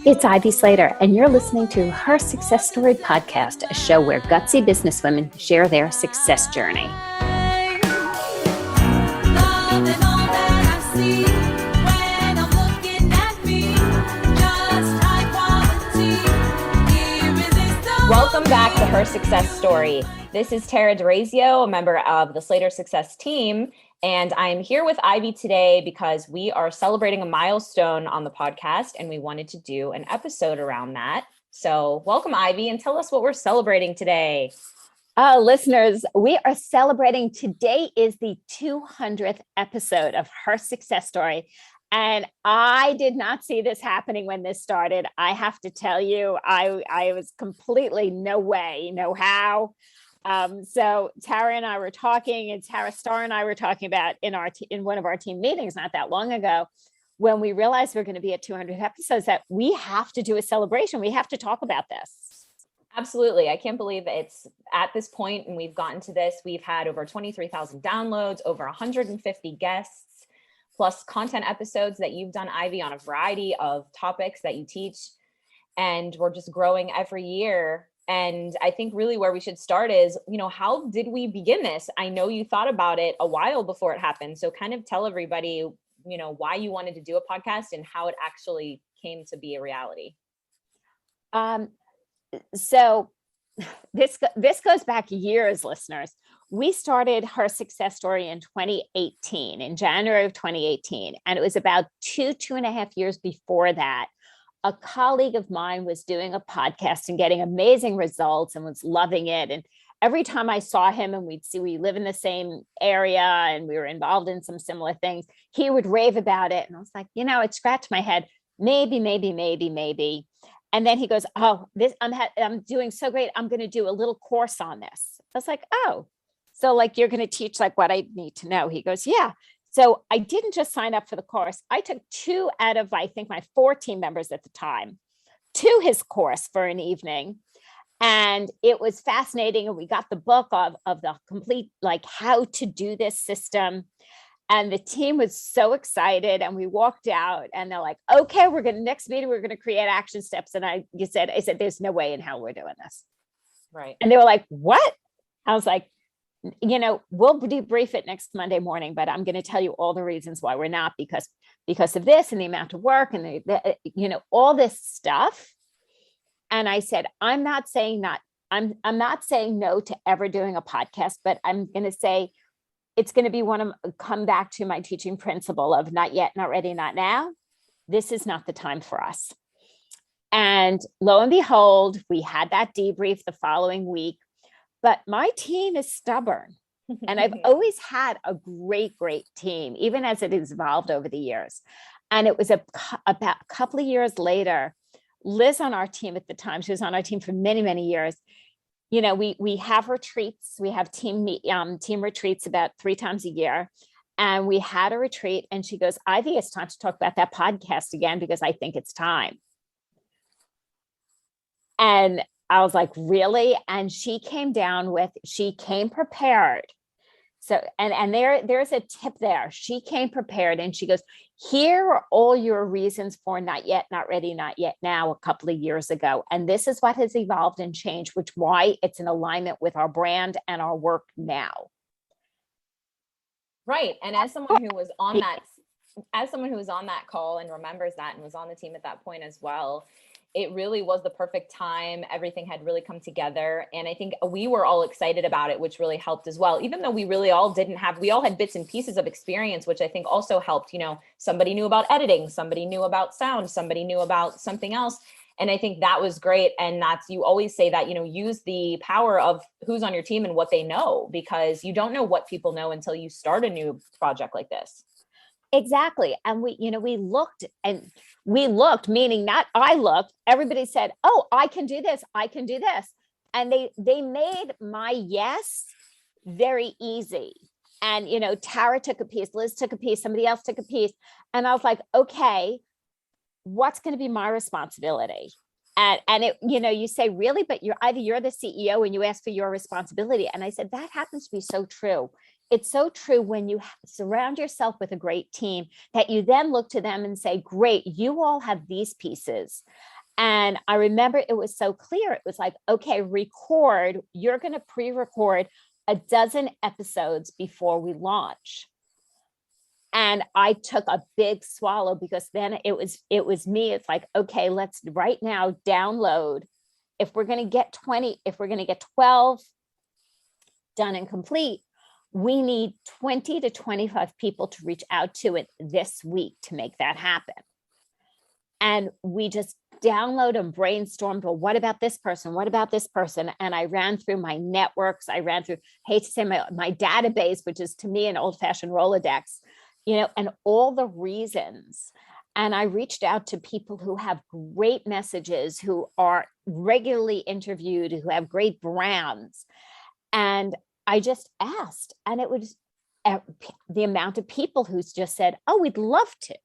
It's Ivy Slater, and you're listening to Her Success Story podcast, a show where gutsy businesswomen share their success journey. Welcome back to Her Success Story. This is Darazio, a member of the Slater Success team, and I'm here with Ivy today because we are celebrating a milestone on the podcast, and we wanted to do an episode around that. So welcome, Ivy, and tell us what we're celebrating today. Listeners, we are celebrating. Today is the 200th episode of Her Success Story. And I did not see this happening when this started. I have to tell you, I was completely no way, no how. So Tara and I were talking, and Tara Starr and I were talking about in one of our team meetings not that long ago, when we realized we're going to be at 200 episodes, that we have to do a celebration. We have to talk about this. Absolutely. I can't believe it's at this point and we've gotten to this. We've had over 23,000 downloads, over 150 guests, plus content episodes that you've done, Ivy, on a variety of topics that you teach. And we're just growing every year. And I think really where we should start is, how did we begin this? I know you thought about it a while before it happened. So kind of tell everybody, why you wanted to do a podcast and how it actually came to be a reality. So this goes back years, listeners. We started Her Success Story in 2018, in January of 2018. And it was about two and a half years before that. A colleague of mine was doing a podcast and getting amazing results and was loving it. And every time I saw him, and we live in the same area and we were involved in some similar things, he would rave about it. And I was like, it scratched my head. Maybe. And then he goes, "Oh, I'm doing so great. I'm going to do a little course on this." I was like, "Oh, so you're going to teach what I need to know?" He goes, "Yeah." So I didn't just sign up for the course. I took 2 out of, I think, my 4 team members at the time to his course for an evening. And it was fascinating. And we got the book of the complete, how to do this system. And the team was so excited. And we walked out and they're like, "Okay, next meeting, we're going to create action steps." And I said, "There's no way in hell we're doing this." Right. And they were like, "What?" I was like, "We'll debrief it next Monday morning, but I'm going to tell you all the reasons why we're not, because of this and the amount of work and all this stuff." And I said, I'm not saying no to ever doing a podcast, but I'm going to say it's going to be come back to my teaching principle of not yet, not ready, not now. This is not the time for us. And lo and behold, we had that debrief the following week. But my team is stubborn. And I've always had a great team, even as it has evolved over the years. And it was about a couple of years later, Liz on our team at the time, she was on our team for many, many years. We have retreats. We have team retreats about 3 times a year. And we had a retreat and she goes, "Ivy, it's time to talk about that podcast again, because I think it's time." And I was like, "Really?" And she came prepared. So, and there's a tip there. She came prepared and she goes, "Here are all your reasons for not yet, not ready, not yet now, a couple of years ago. And this is what has evolved and changed, why it's in alignment with our brand and our work now." Right. And as someone who was on that call and remembers that and was on the team at that point as well, it really was the perfect time. Everything had really come together. And I think we were all excited about it, which really helped as well. Even though we really all we all had bits and pieces of experience, which I think also helped. Somebody knew about editing, somebody knew about sound, somebody knew about something else. And I think that was great. And you always say that, use the power of who's on your team and what they know, because you don't know what people know until you start a new project like this. Exactly. And we looked, meaning not I looked, everybody said, "Oh, I can do this. I can do this." And they made my yes very easy. And, Tara took a piece, Liz took a piece, somebody else took a piece. And I was like, okay, what's going to be my responsibility? And it, you say, "Really? But you're the CEO and you ask for your responsibility." And I said, that happens to be so true. It's so true when you surround yourself with a great team that you then look to them and say, "Great, you all have these pieces." And I remember it was so clear. It was like, okay, record, you're going to pre-record a dozen episodes before we launch. And I took a big swallow, because then it was me. It's like, okay, let's right now download. If we're going to get 20, if we're going to get 12 done and complete, we need 20 to 25 people to reach out to it this week to make that happen. And we just download and brainstormed, well, what about this person? What about this person? And I ran through my networks. I ran through, hate to say, my database, which is to me an old-fashioned Rolodex, and all the reasons. And I reached out to people who have great messages, who are regularly interviewed, who have great brands. And I just asked, and it was the amount of people who just said, oh, we'd love to.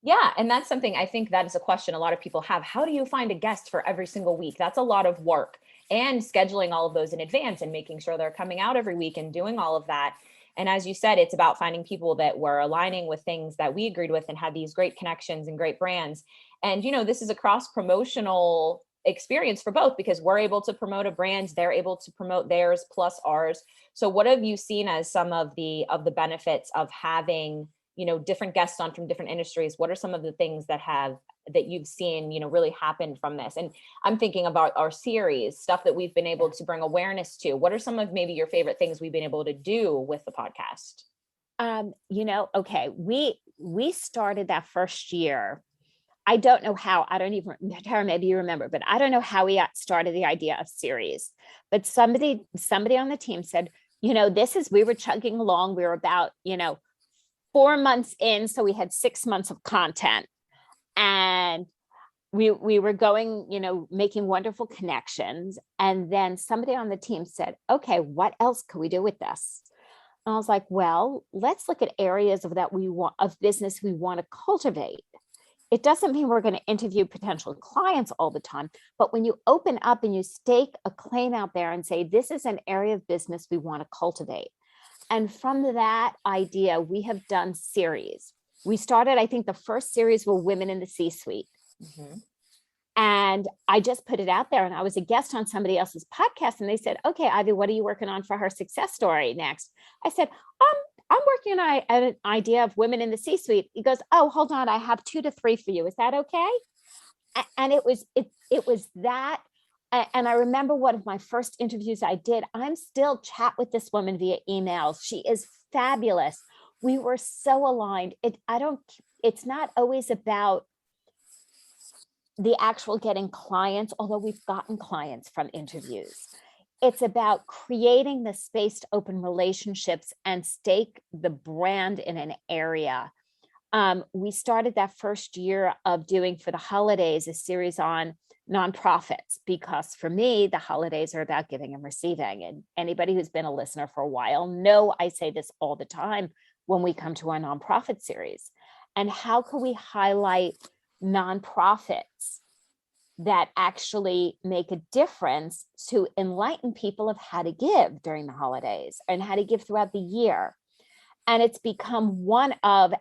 Yeah. And that's something, I think that is a question a lot of people have. How do you find a guest for every single week? That's a lot of work, and scheduling all of those in advance and making sure they're coming out every week and doing all of that. And as you said, it's about finding people that were aligning with things that we agreed with and had these great connections and great brands. And, this is a cross promotional experience for both, because we're able to promote a brand, they're able to promote theirs plus ours. So what have you seen as some of the benefits of having, different guests on from different industries? What are some of the things that you've seen, really happen from this? And I'm thinking about our series, stuff that we've been able to bring awareness to. What are some of maybe your favorite things we've been able to do with the podcast? Okay, we started that first year. I don't know how, I don't even, Tara, maybe you remember, but I don't know how we started the idea of series. But somebody on the team said, we were chugging along. We were about, 4 months in. So we had 6 months of content, and we were going, making wonderful connections. And then somebody on the team said, okay, what else could we do with this? And I was like, well, let's look at areas of business we want to cultivate. It doesn't mean we're going to interview potential clients all the time, but when you open up and you stake a claim out there and say, this is an area of business we want to cultivate. And from that idea, we have done series. We started, I think the first series were women in the C-suite. Mm-hmm. And I just put it out there, and I was a guest on somebody else's podcast, and they said, okay, Ivy, what are you working on for her success story next? I said, I'm working on an idea of women in the C-suite. He goes, oh, hold on, I have 2 to 3 for you. Is that okay? And it was that. And I remember one of my first interviews I did, I'm still chat with this woman via emails. She is fabulous. We were so aligned. It's not always about the actual getting clients, although we've gotten clients from interviews. It's about creating the space to open relationships and stake the brand in an area. We started that first year of doing for the holidays a series on nonprofits, because for me, the holidays are about giving and receiving. And anybody who's been a listener for a while know I say this all the time when we come to our nonprofit series. And how can we highlight nonprofits that actually make a difference to enlighten people of how to give during the holidays and how to give throughout the year? And it's become one of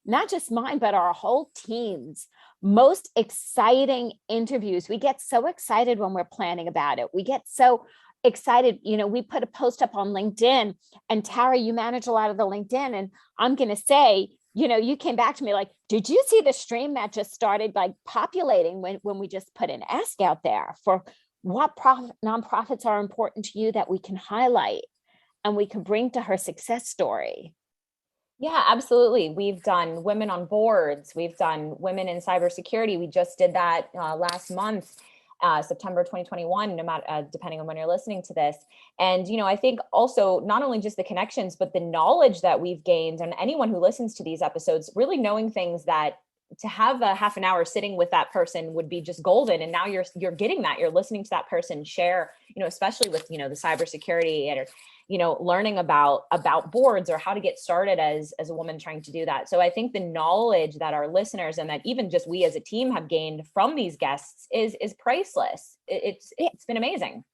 not just mine, but our whole team's most exciting interviews. We get so excited when we're planning about it. We get so excited. We put a post up on LinkedIn, and Tara, you manage a lot of the LinkedIn. And I'm going to say, you came back to me like, did you see the stream that just started like populating when we just put an ask out there for what nonprofits are important to you that we can highlight and we can bring to her success story? Yeah, absolutely. We've done women on boards. We've done women in cybersecurity. We just did that last month, September 2021, no matter, depending on when you're listening to this. And, I think also not only just the connections, but the knowledge that we've gained, and anyone who listens to these episodes, really knowing things that to have a half an hour sitting with that person would be just golden. And now you're getting that, you're listening to that person share, especially with, the cybersecurity and, learning about boards or how to get started as a woman trying to do that. So I think the knowledge that our listeners and that even just we as a team have gained from these guests is priceless. It's been amazing.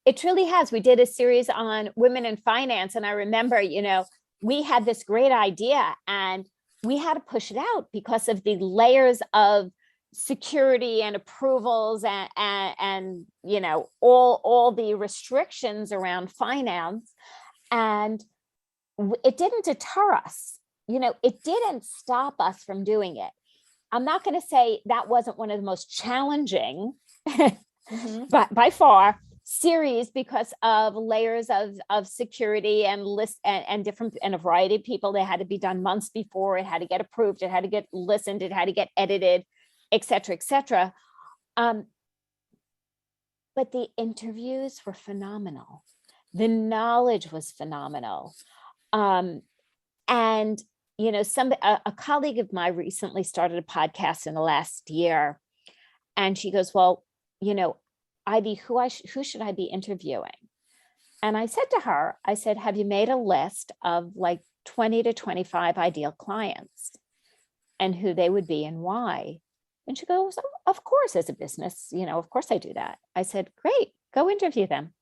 It truly has. We did a series on women in finance. And I remember, we had this great idea and we had to push it out because of the layers of security and approvals and you know, all the restrictions around finance. And it didn't deter us. You know, it didn't stop us from doing it. I'm not going to say that wasn't one of the most challenging, but by far, series, because of layers of security and different, and a variety of people. They had to be done months before. It had to get approved. It had to get listened. It had to get edited, et cetera, et cetera. But the interviews were phenomenal. The knowledge was phenomenal. And, you know, a colleague of mine recently started a podcast in the last year. And she goes, well, you know, Ivy, who should I be interviewing? And I said to her, I said, have you made a list of like 20 to 25 ideal clients and who they would be and why? And she goes, oh, of course, as a business, you know, of course I do that. I said, great, go interview them.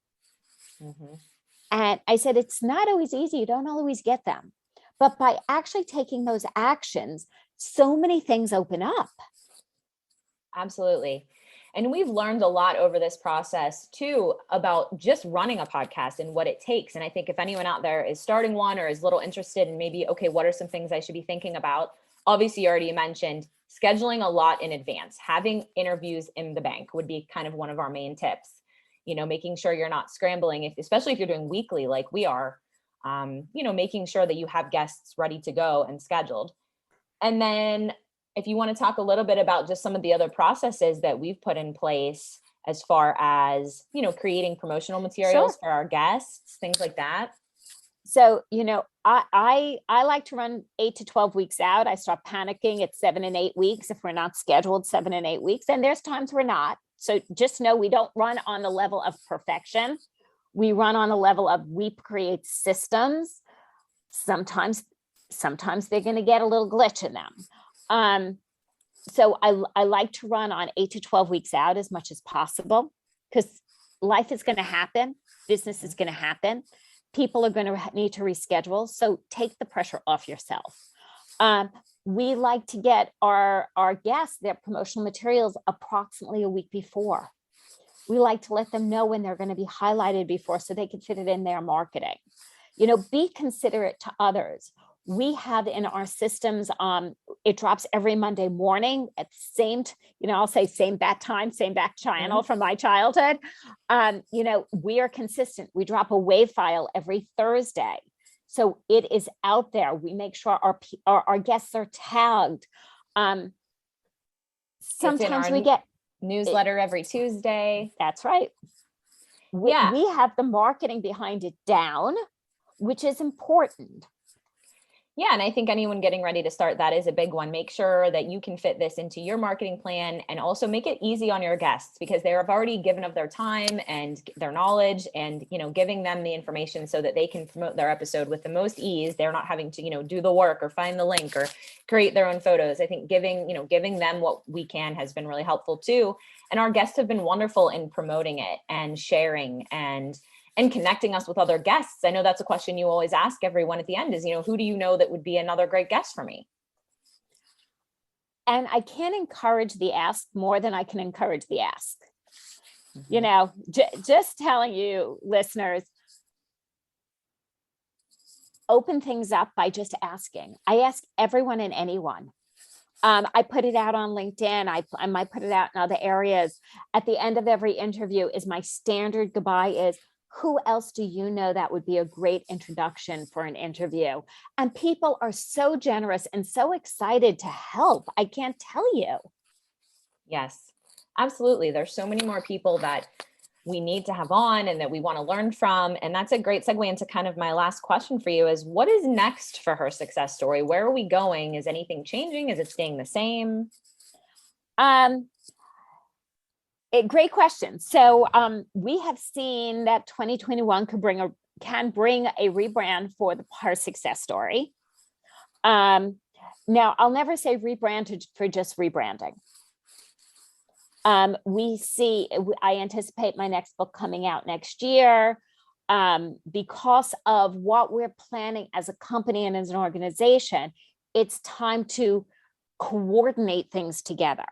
And I said, it's not always easy. You don't always get them. But by actually taking those actions, so many things open up. Absolutely. And we've learned a lot over this process too, about just running a podcast and what it takes. And I think if anyone out there is starting one or is a little interested in maybe, okay, what are some things I should be thinking about? Obviously, you already mentioned scheduling a lot in advance. Having interviews in the bank would be kind of one of our main tips. You know, making sure you're not scrambling, especially if you're doing weekly like we are, you know, making sure that you have guests ready to go and scheduled. And then if you want to talk a little bit about just some of the other processes that we've put in place as far as, you know, creating promotional materials for our guests, things like that. So, you know, I like to run 8 to 12 weeks out. I start panicking at 7 and 8 weeks if we're not scheduled 7 and 8 weeks. And there's times we're not. So just know we don't run on the level of perfection. We run on the level of we create systems. Sometimes they're going to get a little glitch in them. So I like to run on 8 to 12 weeks out as much as possible, because life is going to happen. Business is going to happen. People are going to need to reschedule. So take the pressure off yourself. We like to get our guests their promotional materials approximately a week before. We like to let them know when they're going to be highlighted before so they can fit it in their marketing. You know, be considerate to others. We have in our systems, it drops every Monday morning at the same, you know, I'll say same bat time, same back channel from my childhood. You know, we are consistent. We drop a wave file every Thursday. So it is out there. We make sure our guests are tagged. Sometimes we get newsletter every Tuesday. That's right. We have the marketing behind it down, which is important. Yeah. And I think anyone getting ready to start, that is a big one. Make sure that you can fit this into your marketing plan, and also make it easy on your guests, because they have already given of their time and their knowledge, and, you know, giving them the information so that they can promote their episode with the most ease. They're not having to, you know, do the work or find the link or create their own photos. I think giving them what we can has been really helpful too. And our guests have been wonderful in promoting it and sharing and connecting us with other guests. I know that's a question you always ask everyone at the end is, you know, who do you know that would be another great guest for me? And I can't encourage the ask more than I can encourage the ask. You know, just telling you listeners, open things up by just asking. I ask everyone and anyone. I put it out on LinkedIn. I might put it out in other areas. At the end of every interview is my standard goodbye is, who else do you know that would be a great introduction for an interview? And people are so generous and so excited to help. I can't tell you. Yes, absolutely. There's so many more people that we need to have on and that we want to learn from. And that's a great segue into kind of my last question for you is, what is next for Her Success Story? Where are we going? Is anything changing? Is it staying the same? Great question. So we have seen that 2021 can bring a rebrand for Her Success Story. Now, I'll never say rebranded for just rebranding. I anticipate my next book coming out next year because of what we're planning as a company and as an organization. It's time to coordinate things together.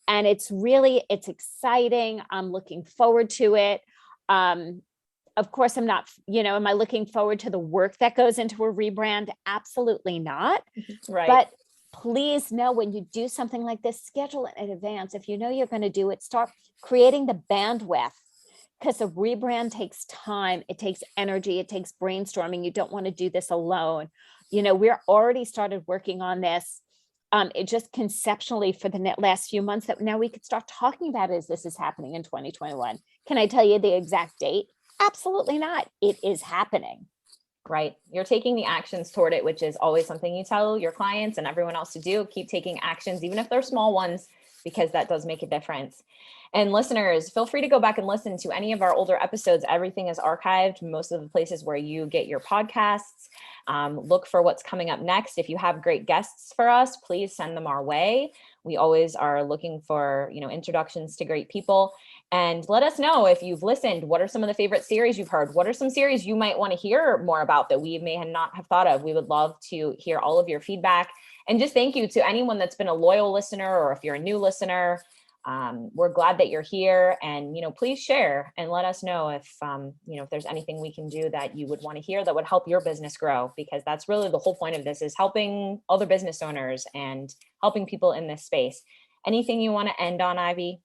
And it's exciting. I'm looking forward to it. Of course, I'm not, am I looking forward to the work that goes into a rebrand? Absolutely not. Right. But please know, when you do something like this, schedule it in advance. If you know you're going to do it, start creating the bandwidth, because a rebrand takes time. It takes energy. It takes brainstorming. You don't want to do this alone. We're already started working on this. It just conceptually for the last few months, that now we could start talking about it as this is happening in 2021. Can I tell you the exact date? Absolutely not. It is happening. Right. You're taking the actions toward it, which is always something you tell your clients and everyone else to do. Keep taking actions, even if they're small ones, because that does make a difference. And listeners, feel free to go back and listen to any of our older episodes. Everything is archived, most of the places where you get your podcasts. Look for what's coming up next. If you have great guests for us, please send them our way. We always are looking for, introductions to great people. And let us know if you've listened. What are some of the favorite series you've heard? What are some series you might want to hear more about that we may not have thought of? We would love to hear all of your feedback. And just thank you to anyone that's been a loyal listener, or if you're a new listener. We're glad that you're here, and please share and let us know if if there's anything we can do that you would want to hear that would help your business grow, because that's really the whole point of this, is helping other business owners and helping people in this space. Anything you want to end on, Ivy?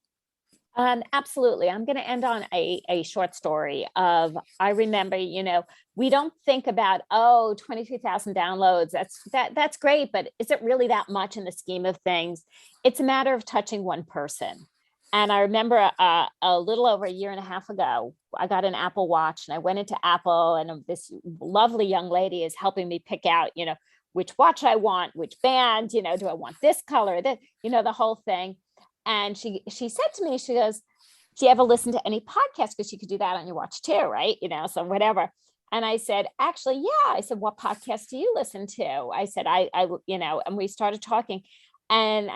Absolutely. I'm going to end on a short story of, I remember, we don't think about, 22,000 downloads. That's great, but is it really that much in the scheme of things? It's a matter of touching one person. And I remember a little over a year and a half ago, I got an Apple Watch, and I went into Apple, and this lovely young lady is helping me pick out, which watch I want, which band, do I want this color, that, the whole thing. And she said to me, she goes, do you ever listen to any podcasts? Because you could do that on your watch too, right? So whatever. And I said, actually, yeah. I said, what podcast do you listen to? I said, I and we started talking. And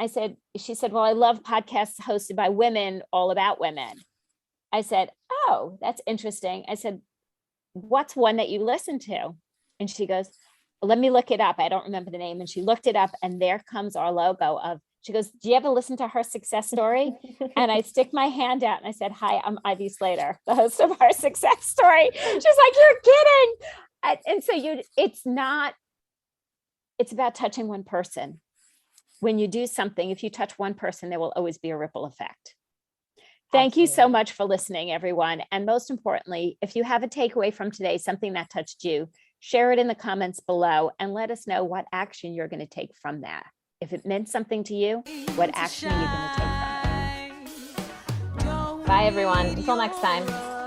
she said, well, I love podcasts hosted by women, all about women. I said, oh, that's interesting. I said, what's one that you listen to? And she goes, let me look it up. I don't remember the name. And she looked it up, and there comes our logo of, she goes, do you ever listen to Her Success Story? And I stick my hand out and I said, hi, I'm Ivy Slater, the host of Her Success Story. She's like, you're kidding. And so it's about touching one person. When you do something, if you touch one person, there will always be a ripple effect. Thank you so much for listening, everyone. And most importantly, if you have a takeaway from today, something that touched you, share it in the comments below and let us know what action you're going to take from that. If it meant something to you, what action are you going to take from it? Bye, everyone. Until next time.